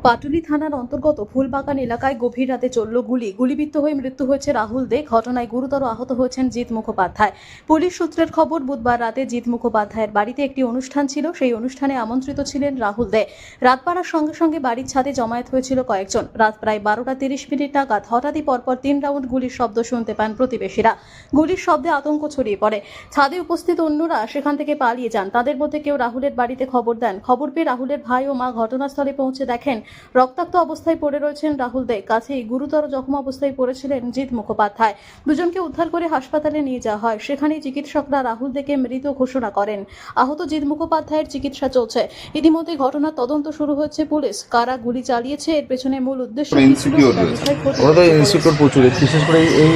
পাটুলি থানার অন্তর্গত ফুলবাগান এলাকায় গভীর রাতে চলল গুলিবিদ্ধ হয়ে মৃত্যু হয়েছে রাহুল দে। ঘটনায় গুরুতর আহত হয়েছেন জিৎ মুখোপাধ্যায়। পুলিশ সূত্রের খবর, বুধবার রাতে জিৎ মুখোপাধ্যায়ের বাড়িতে একটি অনুষ্ঠান ছিল। সেই অনুষ্ঠানে আমন্ত্রিত ছিলেন রাহুল দে। রাত বাড়ার সঙ্গে সঙ্গে বাড়ির ছাদে জমায়েত হয়েছিল কয়েকজন। রাত প্রায় 12:30 নাগাদ হঠাৎই পরপর 3 রাউন্ড গুলির শব্দ শুনতে পান প্রতিবেশীরা। গুলির শব্দে আতঙ্ক ছড়িয়ে পড়ে। ছাদে উপস্থিত অন্যরা সেখান থেকে পালিয়ে যান। তাদের মধ্যে কেউ রাহুলের বাড়িতে খবর দেন। খবর পেয়ে রাহুলের ভাই ও মা ঘটনাস্থলে পৌঁছে দেখেন রক্তাক্ত অবস্থায় পড়ে রয়েছেন রাহুল দে। কাছেই গুরুতর জখম অবস্থায় পড়েছিলেন জিৎ মুখোপাধ্যায়। দুজনকে উদ্ধার করে হাসপাতালে নিয়ে যাওয়া হয়। সেখানেই চিকিৎসকরা রাহুল দেকে মৃত ঘোষণা করেন। আহত জিৎ মুখোপাধ্যায়ের চিকিৎসা চলছে। ইতিমধ্যে ঘটনার তদন্ত শুরু হয়েছে পুলিশ। কারা গুলি চালিয়েছে, এর পেছনে মূল উদ্দেশ্য ইনসিকিউর প্রচুর, বিশেষ করে এই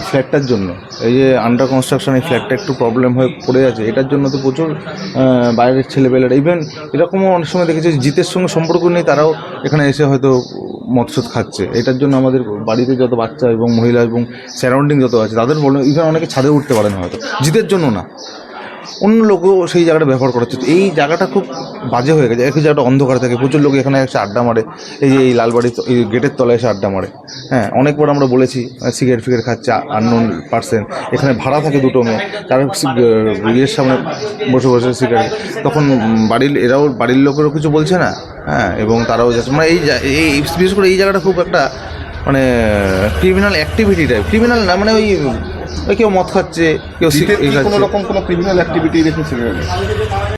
ফ্ল্যাটটার জন্য। এই যে আন্ডার কনস্ট্রাকশন এই ফ্ল্যাটটা একটু প্রবলেম হয়ে পড়ে আছে, এটার জন্য তো প্রচুর বাইরের ছেলেবেলারা, ইভেন এরকমও অনেক সময় দেখেছি জিতের সঙ্গে সম্পর্ক নেই, তারাও এখানে এসে হয়তো মৎস্য খাচ্ছে। এটার জন্য আমাদের বাড়িতে যত বাচ্চা এবং মহিলা এবং সারাউন্ডিং যত আছে তাদের বলে, ইভেন অনেকে ছাদে উঠতে পারে না, হয়তো জিতের জন্য না, অন্য লোকও সেই জায়গাটা ব্যবহার করা হচ্ছে। এই জায়গাটা খুব বাজে হয়ে গেছে। একই জায়গাটা অন্ধকার থাকে, প্রচুর লোক এখানে এসে আড্ডা মারে। এই যে এই লালবাড়ির এই গেটের তলায় এসে আড্ডা মারে। হ্যাঁ, অনেকবার আমরা বলেছি সিগারেট খাচ্ছে আননোন পার্সন। এখানে ভাড়া থাকে দুটো মেয়ে, তারা ইয়ের সামনে বসে বসে সিগারেট, তখন এরাও বাড়ির লোকেরও কিছু বলছে না। হ্যাঁ, এবং তারাও যাচ্ছে, মানে এই বিশেষ করে এই জায়গাটা খুব একটা মানে ক্রিমিনাল অ্যাক্টিভিটি টাইপ। ক্রিমিনাল না, মানে ওই কেউ মদ খাচ্ছে, কেউ কোনো রকম কোনো ক্রিমিনাল অ্যাক্টিভিটি দেখেছিলেন?